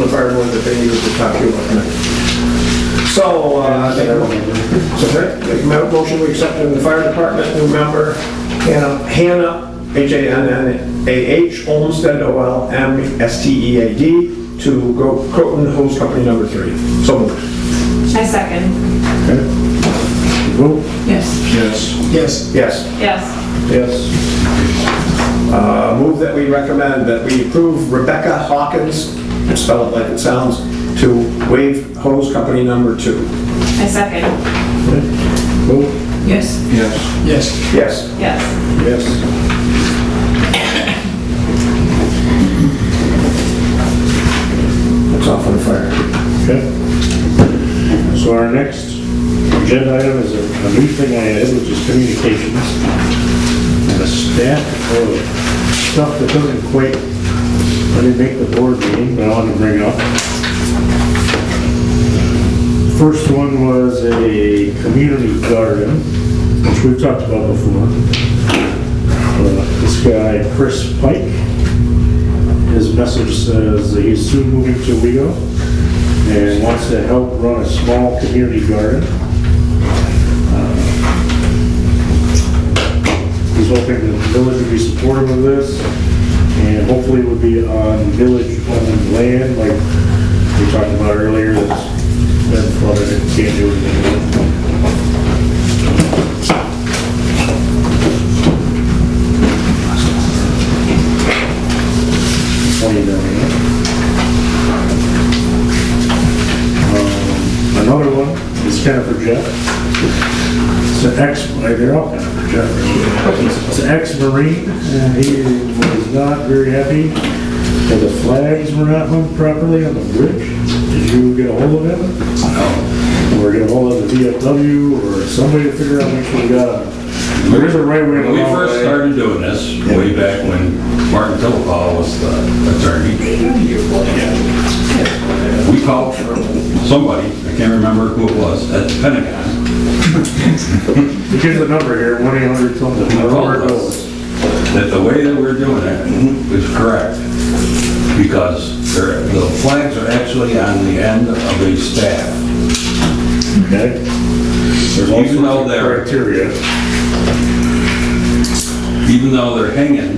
the fire board that they needed to talk to you about tonight. So, make a motion to accept in the fire department new member, Hannah, H-A-N-N-A-H, Olmsted, O-L-M-S-T-E-A-D, to Croton Hose Company number 3. So moved. I second. Okay. Vote. Yes. Yes. Yes. Yes. Yes. Yes. Move that we recommend that we approve Rebecca Hawkins, spell it like it sounds, to Wave Hose Company number 2. I second. Okay. Vote. Yes. Yes. Yes. Yes. Yes. Yes. That's all for the fire. Okay. So our next agenda item is a new thing I added, which is communications. And a stack of stuff that doesn't quite, I didn't make the board meeting, but I wanted to bring up. First one was a community garden, which we've talked about before. This guy, Chris Pike, his message says that he's soon moving to Wego and wants to help run a small community garden. He's hoping that the village would be supportive of this, and hopefully it would be on village-owned land, like we talked about earlier, that's been flooded and can't do anything with it. Another one is kind of for Jeff. It's an they're all kind of for Jeff. It's an ex-Marine, and he was not very happy that the flags were not hung properly on the bridge. Did you get a hold of him? No. Or get a hold of the VFW, or somebody to figure out which one got them? There is a right way to When we first started doing this, way back when Martin Tillipal was the attorney, we called somebody, I can't remember who it was, at the Pentagon. Here's the number here, 1-800-something. That the way that we're doing it is correct, because the flags are actually on the end of a staff. Okay. There's all Even though sorts of they're- criteria. Even though they're hanging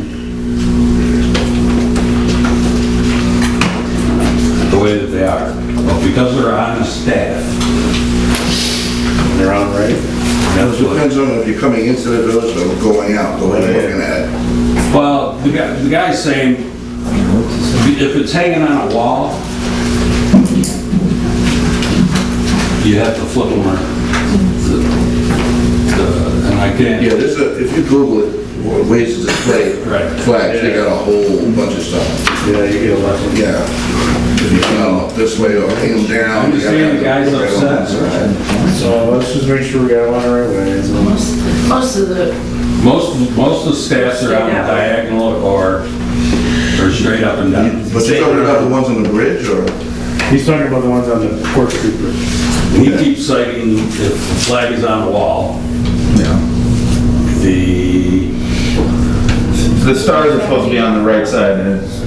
the way that they are, but because they're on a staff, They're on right. that's It depends on if you're coming into the village or going out, the way you're looking at it. Well, the guy's saying, if it's hanging on a wall, you have to flip them around. And I can't. Yeah, if you Google it, ways to display Right. flags, they got a whole bunch of stuff. Yeah, you get a lesson. Yeah. If you hang them up this way or hang them down. I understand the guy's upset. So let's just make sure we got one the right way. So. Most of the, Most of the staffs are on the diagonal or straight up and down. But you're talking about the ones on the bridge, or? He's talking about the ones on the Port Street Bridge. He keeps citing if the flag is on the wall, Yeah. The stars are supposed to be on the right side, and it's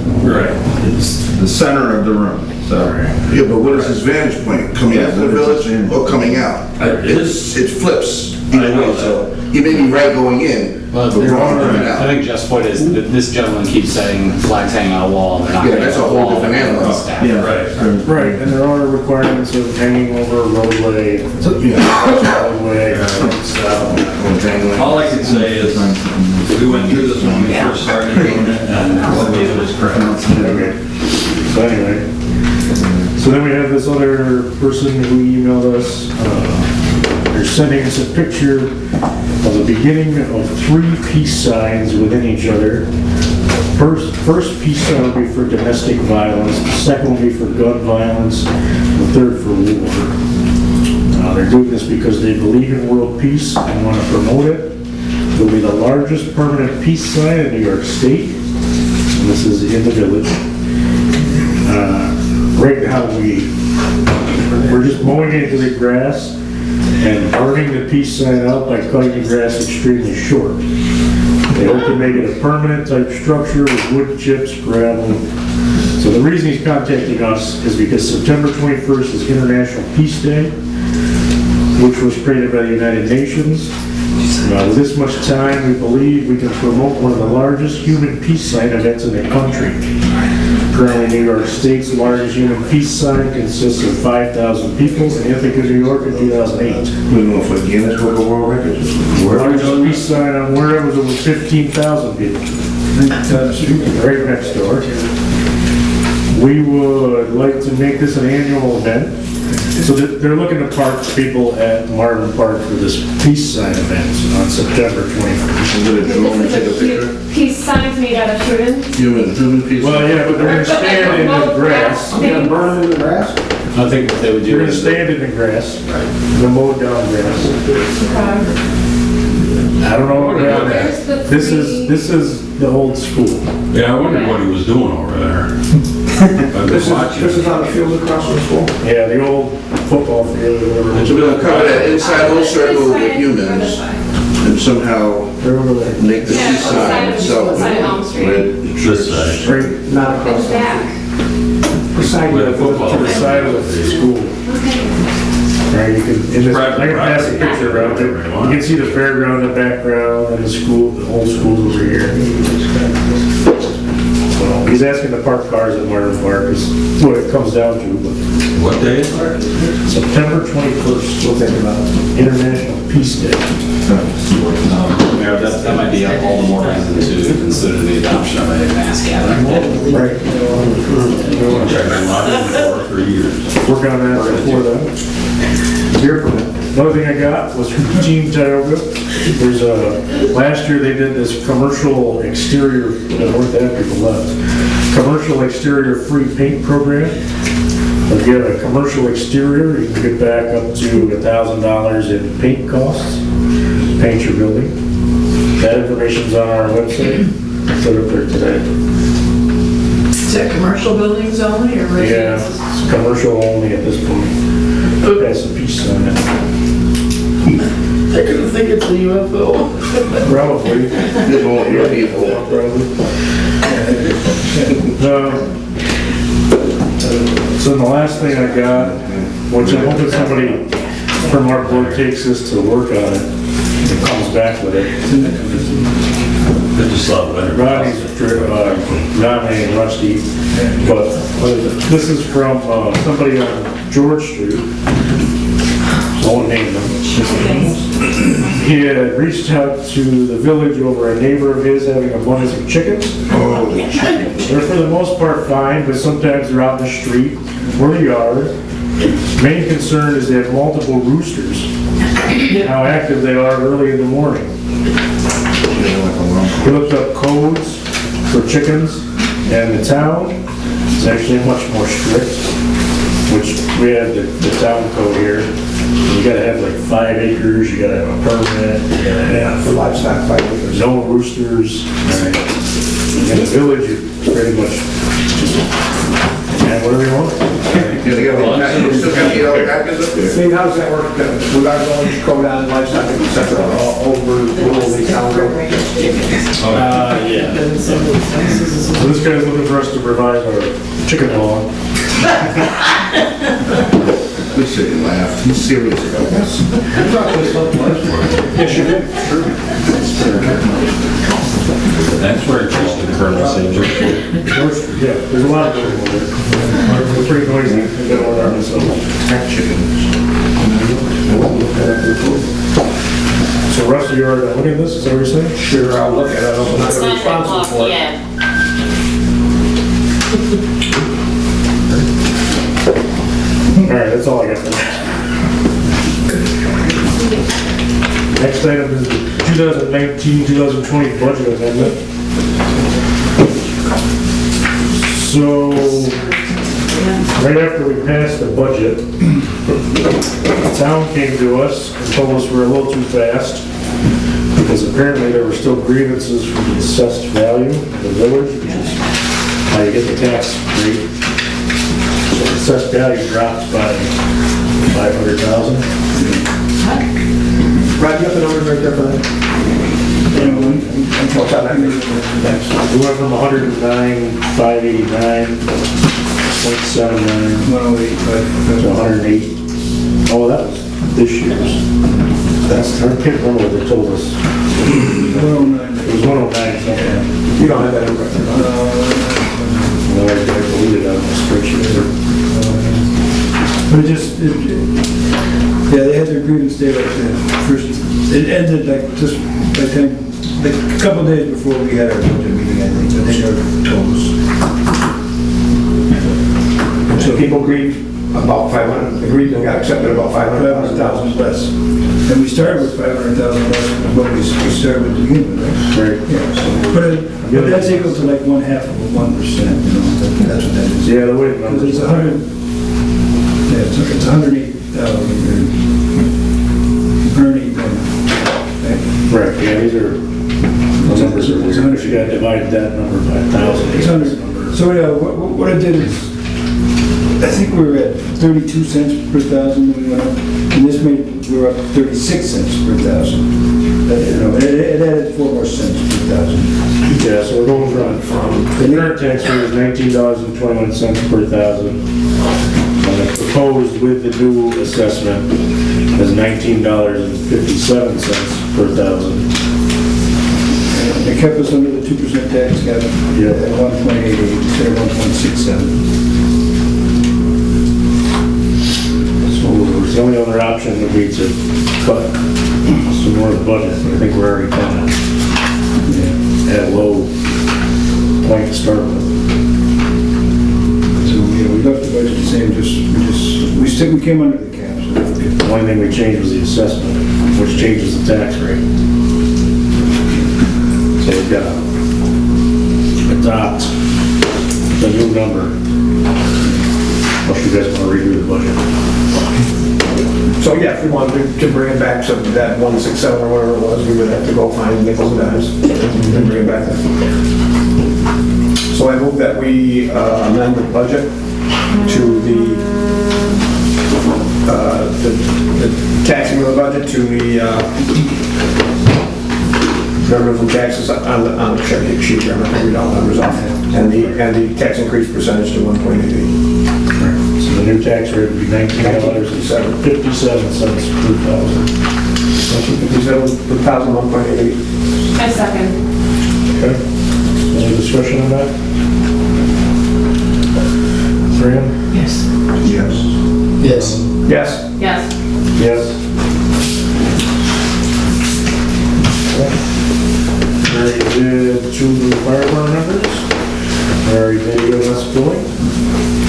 the center of the room, so. Yeah, but what is his vantage point? Coming into the village or coming out? It flips either way, so he may be right going in, Well, but wrong coming I out. think Jeff's point is that this gentleman keeps saying flags hanging on a wall, and they're not Yeah, hanging that's a on a whole wall. different animal. they're on staff. Yeah. Right. Right, and there are requirements of hanging over a roadway, roadway, all I can say is, we went through this when we first started doing it, and what we did was correct. Okay. So anyway, so then we have this other person who emailed us. They're sending us a picture of the beginning of 3 peace signs within each other. First peace sign will be for domestic violence, the second will be for gun violence, and the third for war. They're doing this because they believe in world peace and want to promote it. It will be the largest permanent peace sign in New York State. And this is in the village. Right now we're just mowing into the grass and burning the peace sign out by cutting the grass extremely short. They hope to make it a permanent type structure with wood chips, gravel. So So the reason he's contacting us is because September 21st is International Peace Day, which was created by the United Nations. With this much time, we believe we can promote one of the largest human peace sign events in the country. Currently, New York State's largest human peace sign consists of 5,000 people in Ithaca, New York in 2008. We don't know if we're Guinness Book of World Records. The largest peace sign on where it was over 15,000 people. Right next door. We would like to make this an annual event. So they're looking to park people at Marvin Park for this peace sign event on September 21st. Is it a drone and take a picture? Peace signs made out of humans. Human piece. Well, yeah, but they're gonna stand in the grass. I'm gonna burn in the grass? I think what they would do They're gonna is. stand in the grass, the mowed down grass. I don't know about Where's the that. This is the old school. Yeah, I wondered what he was doing over there. I've This been watching. is on the field across from school? Yeah, the old football field or whatever. So we're gonna cover that inside whole circle with humans and somehow They're over there. make the Yeah, peace sign itself. side of Elm Street. red. This side. Right Not across In the back. the side Where of the the football to the side of the school. Right, you can, in this, I can pass a picture around it. You can see the fairground in the background and the school, the old school over here. So he's asking to park cars at Martin Park is what it comes down to, but What day is it? September 21st, We'll think about it. International Peace Day. Mayor, that might be all the more reason to consider the adoption of a mass gathering. Right. I've been watching for years. Work on that before then. Beer permit. Another thing I got was from Team Tioga. There's last year they did this commercial exterior, weren't that people left, commercial exterior free paint program. If you have a commercial exterior, you can get back up to $1,000 in paint costs, paint your building. That information's on our website. It's up there today. Is that commercial buildings only or Yeah, residences? it's commercial only at this point. Has a piece on it. They're gonna think it's a UFO. Probably. There's only your people. So the last thing I got, which I'm hoping somebody from our board takes this to work on it and comes back with it. I just love it. Rodney's nominating Rusty, but this is from somebody on George Street. I won't name them. He had reached out to the village over a neighbor of his having abundance of chickens. Oh, the chickens. They're for the most part fine, but sometimes they're out in the street or the yard. Main concern is they have multiple roosters. How active they are early in the morning. He looked up codes for chickens, and the town is actually much more strict, which we have the town code here. You gotta have like 5 acres, you gotta have a permit, you gotta have For livestock, 5 acres. no roosters. In the village, you pretty much just have whatever you want. Yeah, they still got the other packers up there. Steve, how does that work? Would our village go down and livestock and etc. over the town road? Yeah. So this guy's looking for us to revise our chicken law. We sit and laugh. He's serious about this. Yes, you did. That's where it's just the Colonel St. Yeah, there's a lot of them over there. They're pretty noisy. They don't want to so. So Rusty, you already looking at this? Is that what you're saying? Sure, I'll look at it. I'm not It's gonna be not that responsible long for it. yet. All right, that's all I got for that. Next item is the 2019-2020 budget amendment. So, right after we passed the budget, the town came to us and told us we're a little too fast because apparently there were still grievances for the assessed value of the village, which is how you get the tax rate. So the assessed value dropped by 500,000. Brad, you got the numbers right there for that? What's on that page? Next. We went from 109,589.79 to 108. Oh, that was this year's. That's, I can't remember what they told us. It was 109 something. You don't have that in record. No, I deleted it out of the spreadsheet. But it just, yeah, they had their grievance day like the first, it ended like just like a couple days before we had our budget meeting, I think, but they never told us. So people agreed about 500, agreed and got accepted about 500,000 less. And we started with 500,000 less than what we started with to begin with, right? Right. Yeah, so, but that's equal to like 1/2 of 1%, you know, that's what that is. Yeah, the way it Because numbers. it's 100, yeah, it's 108,000, 108 million. Right, yeah, these are, the numbers are weird. You gotta divide that number by 1,000. It's 100. So yeah, what I did is, I think we were at 32 cents per thousand when we went up, and this made, we were up 36 cents per thousand. You know, it added 4 more cents per thousand. Yeah, so we're going from the current tax rate is $19.21 per thousand. And the proposed with the new assessment is $19.57 per thousand. It kept us under the 2% tax cap at 1.88 instead of 1.67. So the only other option would be to cut some more of the budget. I think we're already kind of at a low point to start with. So yeah, we left the budget the same, we came under the cap. So The only thing we changed was the assessment, which changes the tax rate. So we've got to adopt the new number. Unless you guys want to redo the budget. So yeah, if we wanted to bring it back to that 167 or whatever it was, we would have to go find nickels and dimes and bring it back there. So I move that we amend the budget to the taxing of the budget to the revenue from taxes on the check sheet, I'm not going to read all the numbers off, and the tax increase percentage to 1.88. So the new tax rate would be $19.57 per thousand. 1957 per thousand, 1.88. I second. Okay. Any discussion on that? Fran? Yes. Yes. yes. Yes. Yes. Yes. We already did 2 new fire department members. We already did EMS billing.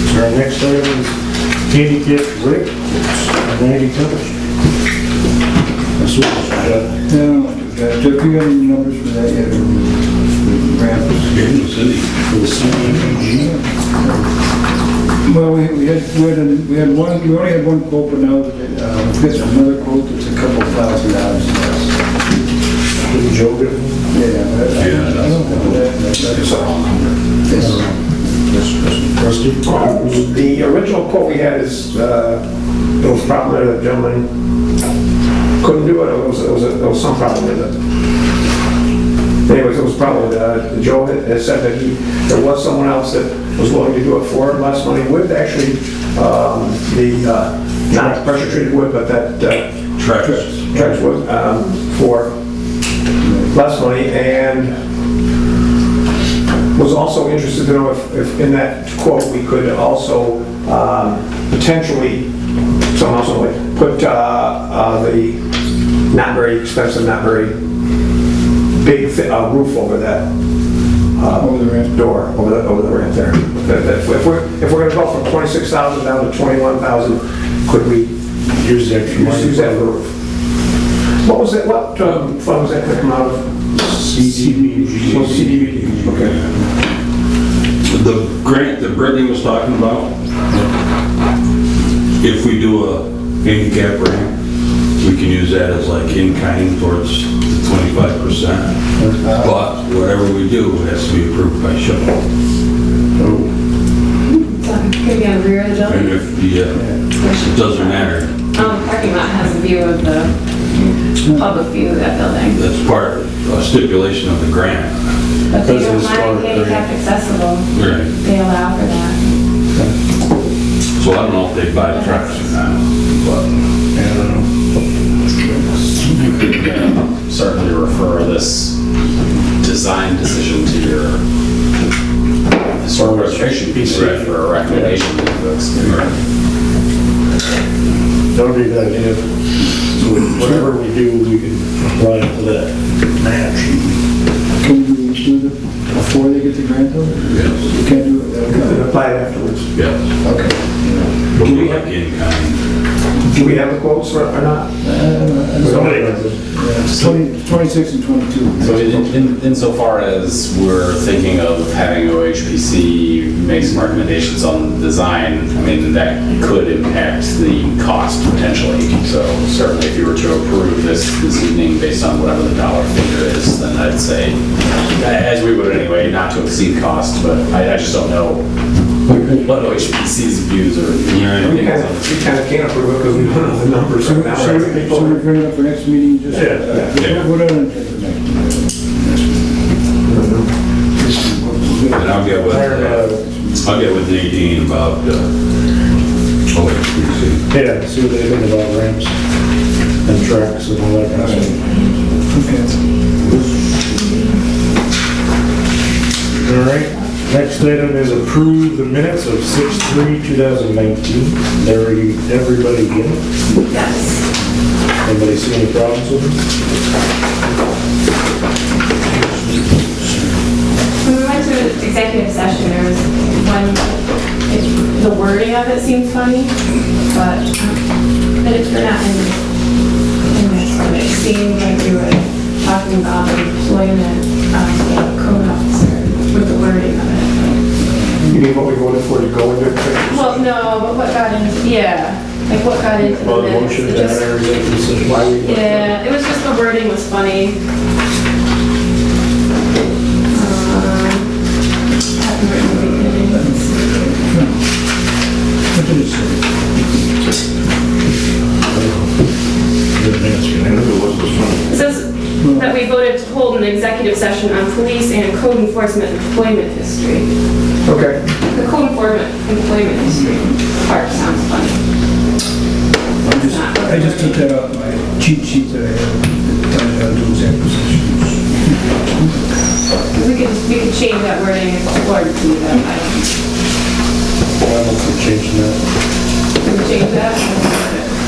So our next item is handicap rate, 90 temperature. That's what we got. Jeff, you got any numbers for that yet? For the ramp? For the CDBG. Well, we only had one quote, but now we've got another quote that's a couple $1,000 less. Did Joe get one? Yeah. I don't know that. Rusty? The original quote we had is, there was a problem there, the gentleman couldn't do it, there was some problem with it. Anyways, it was probably, Joe had said that there was someone else that was willing to do it for less money with actually, not pressure treated wood, but that, Trex wood, for less money, and was also interested to know if in that quote we could also potentially somehow, some way, put the not very expensive, not very big roof over that over the ramp door, over the ramp there. If we're going to go from 26,000 down to 21,000, could we Use the extra money. use that roof? What was that? What fund was that going to come out of? CDBG. Oh, CDBG. Okay. The grant that Brittany was talking about, if we do a handicap ramp, we can use that as like in-kind towards the 25%. But whatever we do has to be approved by SHPO. Could be on the rear of the And building. if, it doesn't matter. Parking lot has a view of the public view of that building. That's part, a stipulation of the grant. But they Because don't it's mind smart, handicap accessible. Right. They allow for that. So I don't know if they buy the trucks or not, but. I don't know. You could certainly refer this design decision to your historic preservation PC for a recommendation to the folks. That would be a good idea. So whatever we do, we can apply it to that match. Can we do it before they get the grant though? Yes. You can't do it, You can okay. apply it afterwards. Yes. Okay. Do we have in kind? Do we have the quotes for it or not? Somebody does it. 26 and 22. So insofar as we're thinking of having OHPC make some recommendations on the design, I mean, that could impact the cost potentially. So certainly if you were to approve this evening based on whatever the dollar figure is, then I'd say, as we would anyway, not to exceed cost, but I just don't know what OHPC's views are. We kind of can't approve it because we don't know the numbers right now. So we're bringing it up for next meeting, just. Yeah. What on it for next meeting? And I'll get with Nadine about, OHPC. Yeah, see what they think about ramps and tracks and all that kind of stuff. All right, next item is approve the minutes of 6/3/2019. Everybody get it? Yes. Anybody see any problems with it? When we went to executive session, there was the wording of it seemed funny, but they're not in this one. It seemed like we were talking about employment of the code officer with the wording of it. You mean what we voted for to go into? Well, no, but what got into, yeah, like what got into Well, the the minutes. motion It to just- enter executive session, why we. Yeah, it was just the wording was funny. Haven't written the beginning. What did it say? It says that we voted to hold an executive session on police and code enforcement employment history. Okay. The code enforcement employment history part sounds funny. I just took that off my cheat sheet that I had, that tells you how to do executive sessions. We could change that wording if the board can do that. I'm not changing that. Can we change that?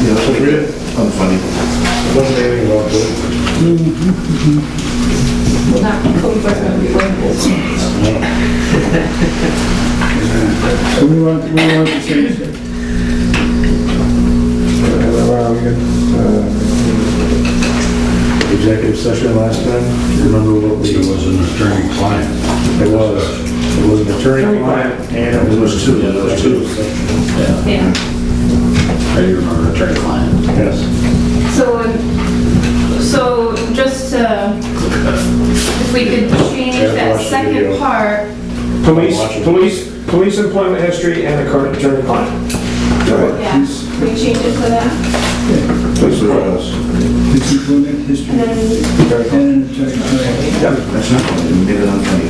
Yeah, that's pretty good. Unfunny. Wasn't anything about it. Well, not code enforcement employment history. So we want to say, Executive session last time, you remember what we, It was an attorney-client. it was an attorney client and it was two. Yeah, there was two. Yeah. I do remember attorney client. Yes. So just if we could change Yeah, that watch the second video. part, Police employment history and the current attorney client. yeah, can we change it to that? Police employment. this employment history And then, and an attorney client. That's not funny. We made it unfunny.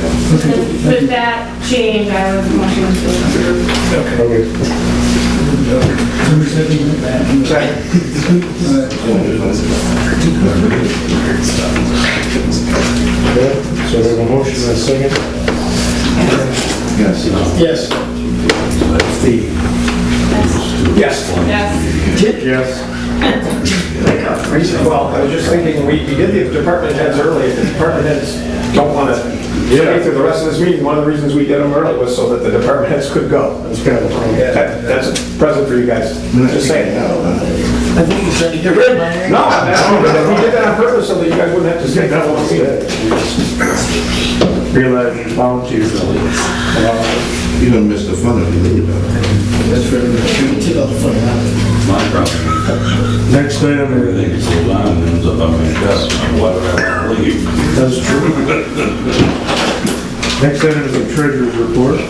with that change, I would motion to approve. Okay. Somebody second that? Second. Okay, so we have a motion and a second. Yes. Yes. Yes. Yes. Yes. Well, I was just thinking, we did the department heads early. If the department heads don't want to stay through the rest of this meeting, one of the reasons we did them early was so that the department heads could go. That's kind of funny. That's a present for you guys. Just saying. I think he's trying to get rid of my. No, we did that on purpose so that you guys wouldn't have to stay that long. Realize you volunteers. You're gonna miss the fun if you leave. That's for everybody. Take all the fun out of it. My problem, Next item, everything is so long and ends up on my desk, why would I want to leave? that's true. Next item is the treasurer's report.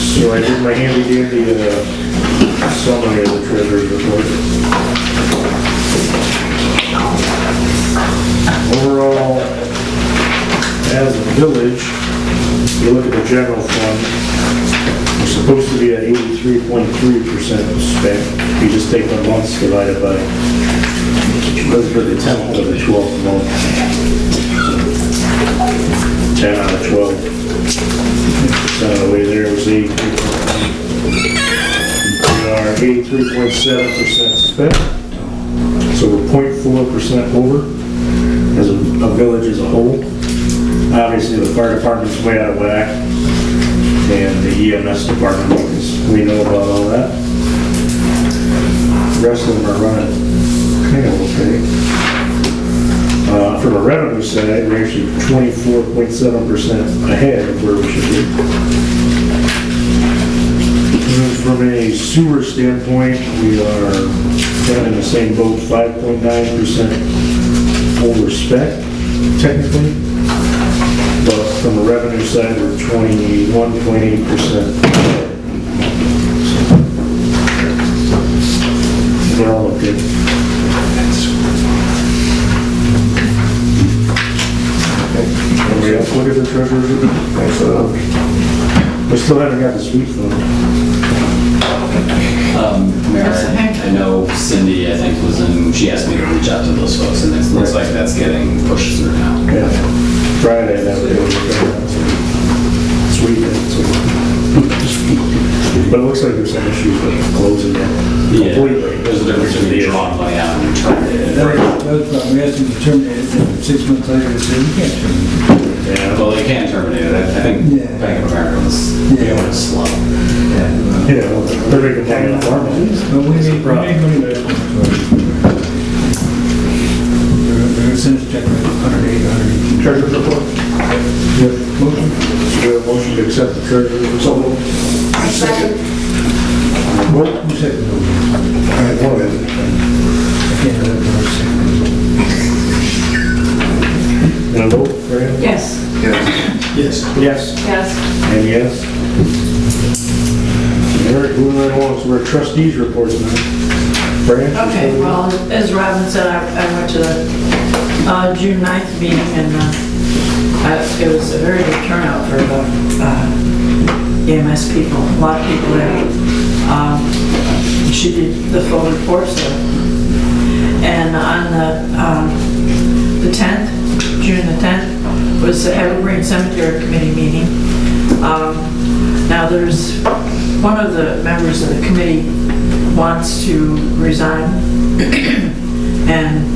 So I did my handy dandy summary of the treasurer's report. overall, as a village, you look at the general fund, we're supposed to be at 83.3% spent. You just take the months divided by, let's put the 10th of the 12th month. 10 out of 12. Percent of the way there was 83.3. We are 83.7% spent. So we're 0.4% over as a village as a whole. Obviously, the fire department's way out of whack, and the EMS department, because we know about all that. The rest of them are running kind of okay. From a revenue side, we're actually 24.7% ahead of where we should be. And from a sewer standpoint, we are kind of in the same boat, 5.9% overspent, technically. But from a revenue side, we're 21.8%. We're all okay. Everybody else look at the treasurer's report? We still haven't got the sweep fund. Mayor, I know Cindy, I think, she asked me to reach out to those folks, and it looks like that's getting pushed through now. Yeah. Friday, that would be sweep it. But it looks like there's some issues with closing it completely. There's a difference between drawing money out and terminating it. That was the problem, we asked them to terminate it, and 6 months later, they said, you can't terminate it. Yeah, well, they can terminate it. I think Yeah. Bank of America was slow. Yeah, well, they're making money on farming. But we made money back. We're gonna send us a check for 108, 108. Treasurer's report? Yep. Motion. So we have a motion to accept the treasurer's report. I second. Vote. Who said no? All right, go ahead. I can't have that And a vote, Fran? Yes. Yes. Yes. Yes. And yes. All right, moving right along, so we're trustees reports now. Fran? Okay, well, as Robin said, I went to the June 9th meeting, and it was a very good turnout for the EMS people, a lot of people there. She did the full report, so. And on the 10th, June the 10th, was the Evergreen Cemetery Committee meeting. Now there's, one of the members of the committee wants to resign, and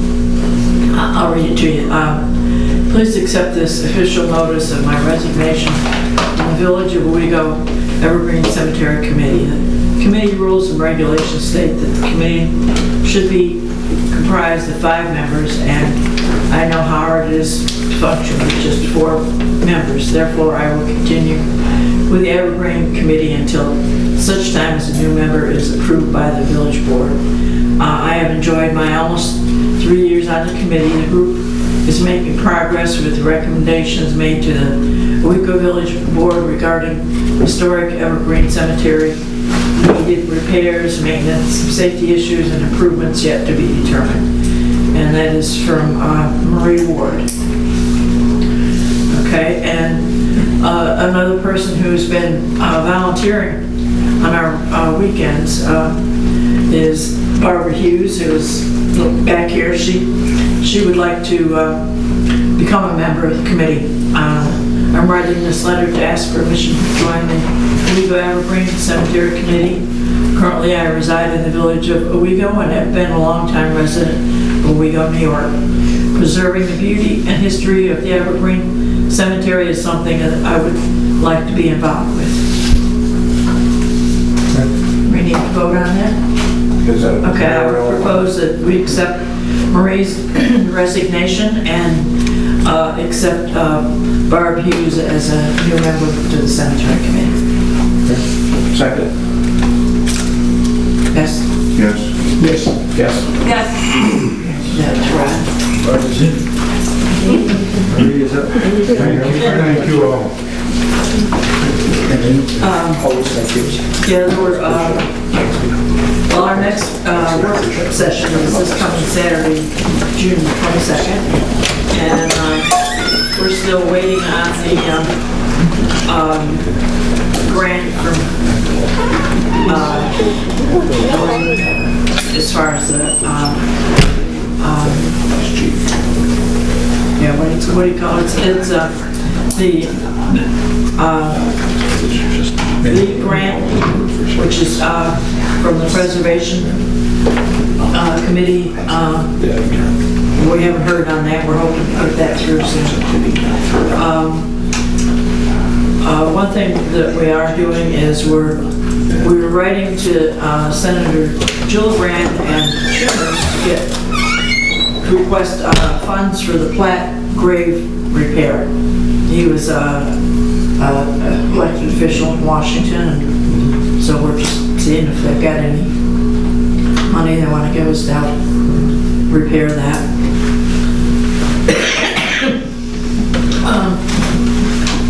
I'll read it to you. Please accept this official notice of my resignation from the Village of Owego Evergreen Cemetery Committee. The committee rules and regulations state that the committee should be comprised of 5 members, and I know how hard it is to function with just 4 members. Therefore, I will continue with the Evergreen Committee until such time as a new member is approved by the village board. I have enjoyed my almost 3 years on the committee. The group is making progress with recommendations made to the Owego Village Board regarding historic Evergreen Cemetery, needed repairs, maintenance, safety issues, and improvements yet to be determined. And that is from Marie Ward. Okay, and another person who's been volunteering on our weekends is Barbara Hughes, who's back here. She would like to become a member of the committee. I'm writing this letter to ask permission to join the Owego Evergreen Cemetery Committee. Currently, I reside in the village of Owego and have been a longtime resident of Owego, New York. Preserving the beauty and history of the Evergreen Cemetery is something that I would like to be involved with. We need to vote on that? Okay, I would propose that we accept Marie's resignation and accept Barb Hughes as a new member to the cemetery committee. Second. Yes? Yes. Yes. Yes. Yes. That's right. Barb is in. Marie is up. Thank you all. Always thank you. Yeah, there were, well, Well, our next work session is this coming Saturday, June 22nd. And we're still waiting on the grant from, as far as the, yeah, what do you call it? It's the grant, which is from the Preservation Committee. We haven't heard on that. We're hoping to get that through soon. One thing that we are doing is we're writing to Senator Gillibrand and Schumer to request funds for the Platt grave repair. He was an elected official in Washington, and so we're just seeing if they've got any money they want to give us to help repair that.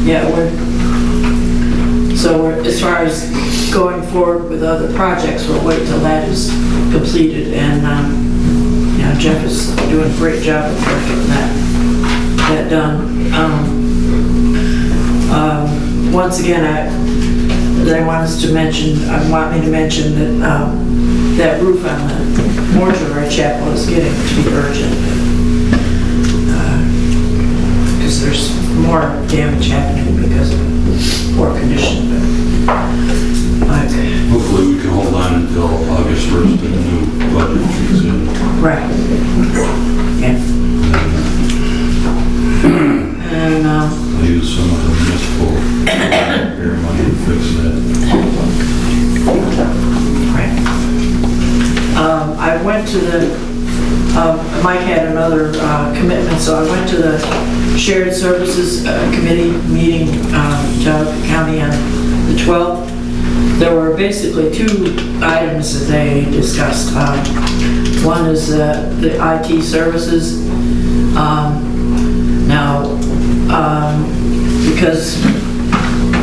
Yeah, as far as going forward with other projects, we'll wait till that is completed, and you know, Jeff is doing a great job of getting that done. Once again, they want me to mention that that roof on the mortuary chapel is getting to be urgent, because there's more damage happening because of poor condition. Hopefully we can hold on until August 1st and the new budget kicks in. Right. Yeah. And I'll use some of the municipal repair money to fix that. right. I went to the Mike had another commitment, so I went to the Shared Services Committee meeting, Doug County, on the 12th. There were basically two items that they discussed. One is the IT services. Now, because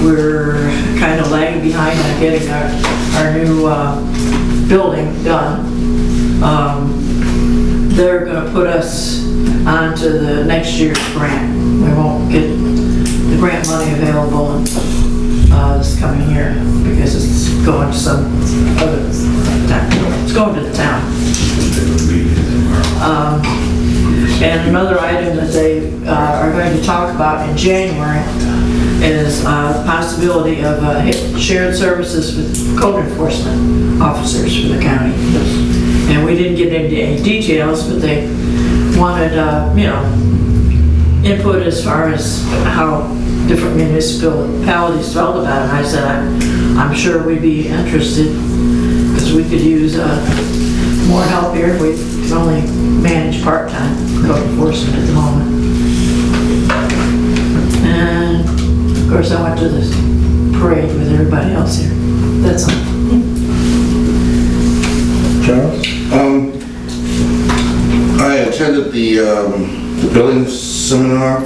we're kind of lagging behind on getting our new building done, they're going to put us onto the next year's grant. We won't get the grant money available this coming year because it's going to some other town. It's going to the town. And another item that they are going to talk about in January is the possibility of shared services with code enforcement officers for the county. And we didn't get into any details, but they wanted, you know, input as far as how different municipalities felt about it. And I said, I'm sure we'd be interested because we could use more help here. We can only manage part-time code enforcement at the moment. And of course, I went to this parade with everybody else here. That's all. Charles? I attended the billing seminar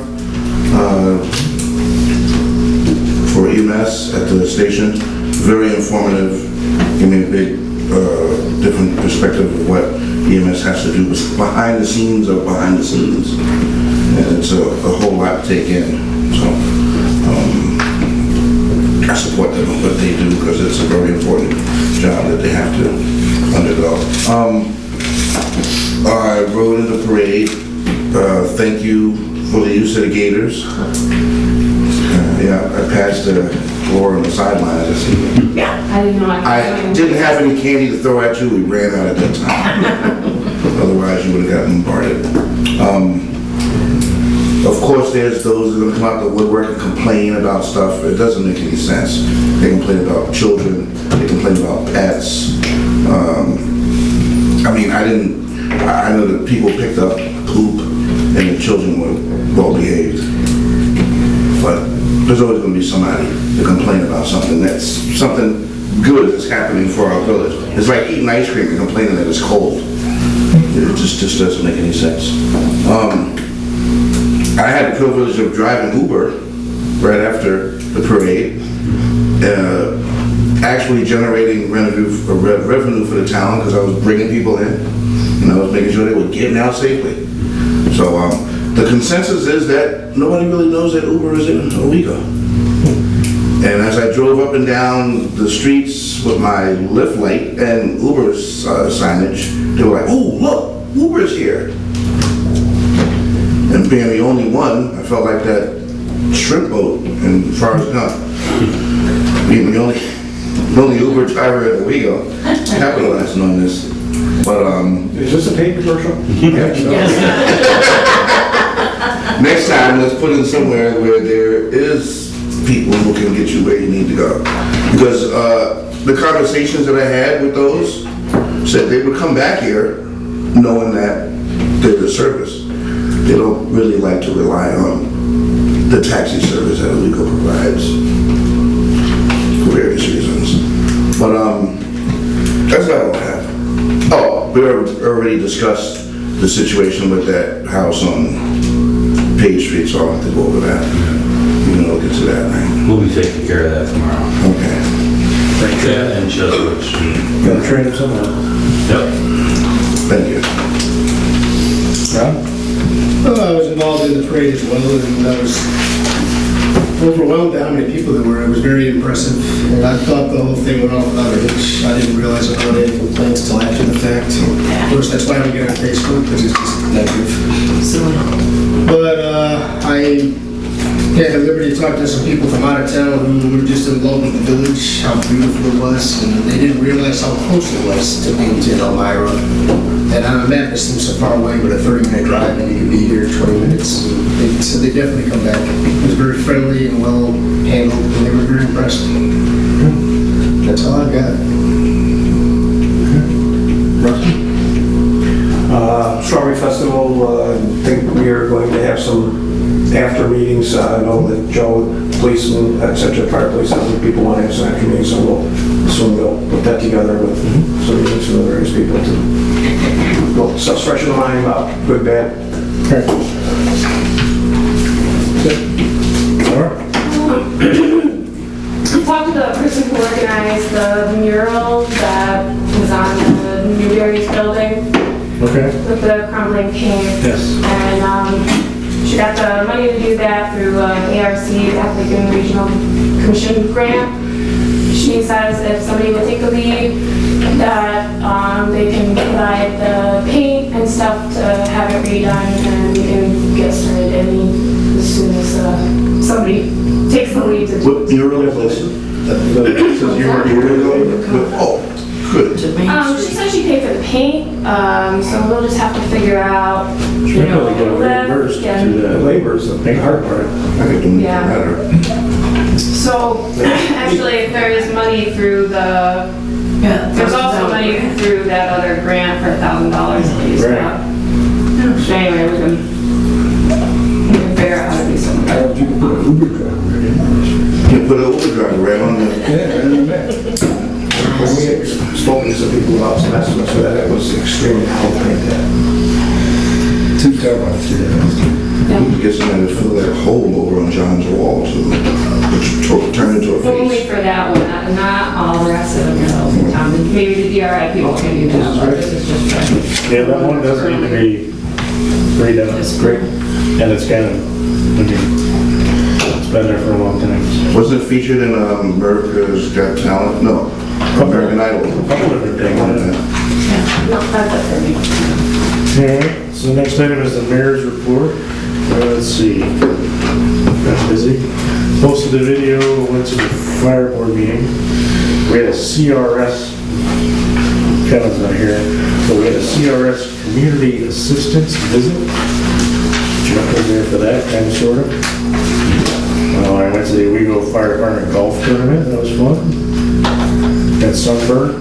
for EMS at the station. Very informative. Gave me a big, different perspective of what EMS has to do behind the scenes of behind the scenes. And it's a whole lot to take in. So I support them on what they do because it's a very important job that they have to undergo. I rode in the parade. Thank you for the use of the gators. Yeah, I passed Laura on the sidelines. I didn't know I didn't have any candy to throw at you. We ran out at that time. Otherwise, you would have gotten bombarded. Of course, there's those that are going to come out the woodwork and complain about stuff. It doesn't make any sense. They complain about children. They complain about pets. I mean, I know that people picked up poop and the children were well behaved. But there's always going to be somebody to complain about something good that's happening for our village. It's like eating ice cream and complaining that it's cold. It just doesn't make any sense. I had the privilege of driving Uber right after the parade. actually generating revenue for the town because I was bringing people in and I was making sure they were getting out safely. So the consensus is that nobody really knows that Uber is in Owego. And as I drove up and down the streets with my Lyft light and Uber's signage, they were like, "Oh, look, Uber's here." And being the only one, I felt like that shrimp boat in Forrest Gump. Being the only Uber driver at Owego, capitalizing on this. But Is this a paid commercial? next time, let's put it somewhere where there is people who can get you where you need to go. Because the conversations that I had with those said they would come back here knowing that there's a service. They don't really like to rely on the taxi service that Owego provides for various reasons. But that's not all I have. Oh, we already discussed the situation with that house on Page Street, so I'll have to go over that. You know, we'll get to that, right? We'll be taking care of that tomorrow. Okay. That and Cheswick Street. Gotta train him somehow. Yep. Thank you. Rob? Well, I was involved in the parade as well, and I was overwhelmed at how many people there were. It was very impressive, and I thought the whole thing went off without a hitch. I didn't realize it got any complaints until after the fact. Of course, that's why I don't get on Facebook, because it's just negative. But I had the liberty to talk to some people from out of town who were just in love with the village, how beautiful it was, and they didn't realize how close it was to being to Elmira. And on a map, it seems so far away, but a 30-minute drive, and you could be here in 20 minutes. So they definitely come back. It was very friendly and well handled, and they were very impressed. That's all I've got. Strawberry Festival, I think we are going to have some after meetings. I know that Joe, policeman, etc., fire police, other people want to have some after meetings, so we'll put that together with some meetings from the various people to go stuff's fresh in the mind about good, bad. I talked to the person who organized the mural that was on the Newberry's building. Okay. With the crumbling paint. Yes. And she got the money to do that through ARC, African Regional Commission grant. She says if somebody would take the lead, that they can provide the paint and stuff to have it redone, and we can get started as soon as somebody takes the lead to do it. What mural is this? Oh, good. To Main She Street. said she paid for the paint, so we'll just have to figure out, you know, Really get reimbursed lift to and, the Labor's the big hard part. I think it Yeah. matter. so actually, if there is money through the, Yeah. there's also money through that other grant for $1,000 at least. Right. So anyway, we can figure out how to do something. I don't think you can put an Uber driver right in. You put an Uber driver right on the, Yeah, right in the back. When we had spoken to some people about some estimates for that, it was extremely hard to paint that. 2 turbines to that. we could get somebody to fill that hole over on John's wall too, which turned into a Only face. for that one, not all the rest of the murals in town. Maybe the DRI people can do that, but this is just. Yeah, that one doesn't need to be redone. It's great. And it's kind of, it's been there for a long time. Wasn't it featured in America's Got Talent? No, American Idol. Couple different things. No, that's it for me. Alright, so the next item is the mayor's report. Let's see. Got busy. Posted a video, went to the fire board meeting. We had a CRS, Kevin's not here, so we had a CRS community assistance visit. Chuck was there for that, kind of, sort of. I went to the Owego Fire Department golf tournament, that was fun. Got sunburned.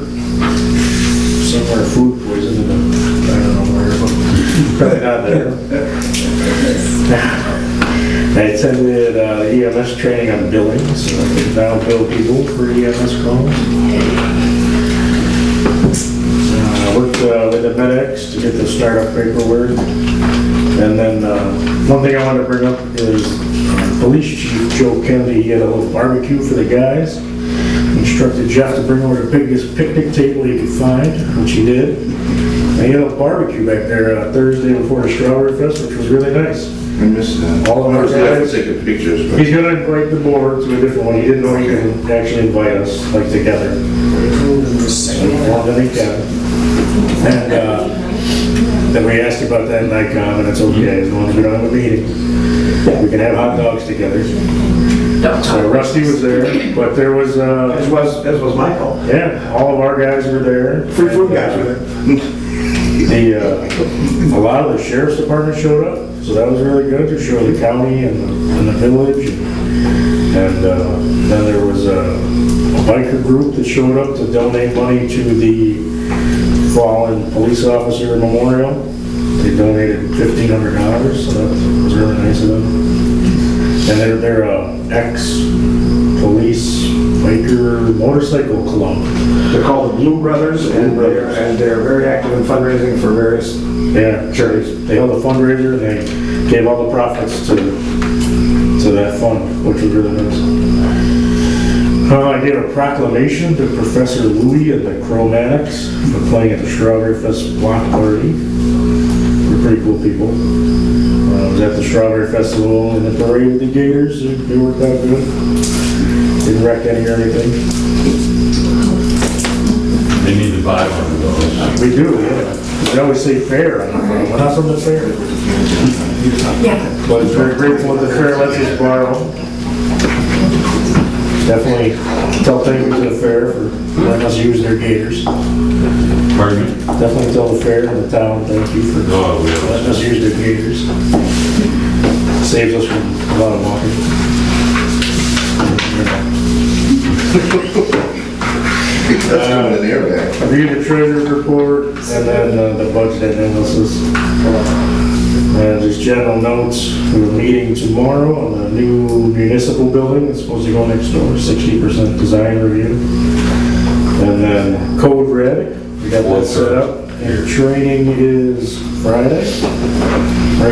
Somewhere food poisoned in the, I don't know where, but probably not there. I attended EMS training on billing, so I can now bill people for EMS calls. I worked with the medics to get the startup paperwork. And then one thing I wanted to bring up is Police Chief Joe Kennedy, he had a little barbecue for the guys, which instructed Jeff to bring over the biggest picnic table he could find, which he did. And he had a barbecue back there Thursday before the Strawberry Fest, which was really nice. I missed that. All of I our was there guys- for taking pictures, but He's gonna invite the board to a different one. He didn't know he could actually invite us, like, together. More than he can. And, then we asked about that NICOM, and it's okay, as long as we don't have a meeting. We can have hot dogs together. So Rusty was there, but there was, As was Michael. yeah, all of our guys were there. Free food guys were there. A lot of the sheriff's department showed up, so that was really good to show the county and the village. And then there was a biker group that showed up to donate money to the fallen police officer memorial. They donated $1,500, so that was really nice of them. And they're ex-police biker motorcycle club. They're called the Blue Brothers, and they're very active in fundraising for various charities. They held a fundraiser and they gave all the profits to that fund, which was really nice. I gave a proclamation to Professor Louis and the Chromatics for playing at the Strawberry Fest block party. They're pretty cool people. I was at the Strawberry Festival and the parade with the Gators. They worked out good. Didn't wreck any or anything. They need to buy one of those. We do, yeah. They always say fair on the front. We're not from the fair. But it's very grateful that the fair lets us borrow. Definitely tell thank you to the fair for letting us use their gators. Pardon me? Definitely tell the fair and the town thank you for Oh, yeah. letting us use their gators. Saves us from a lot of walking. that's coming in the airbag. Review the treasurer's report and then the budget analysis. And just general notes, we're meeting tomorrow on the new municipal building that's supposed to go next door, 60% design review. And then Code Red, we got that set up. And training is Friday. Right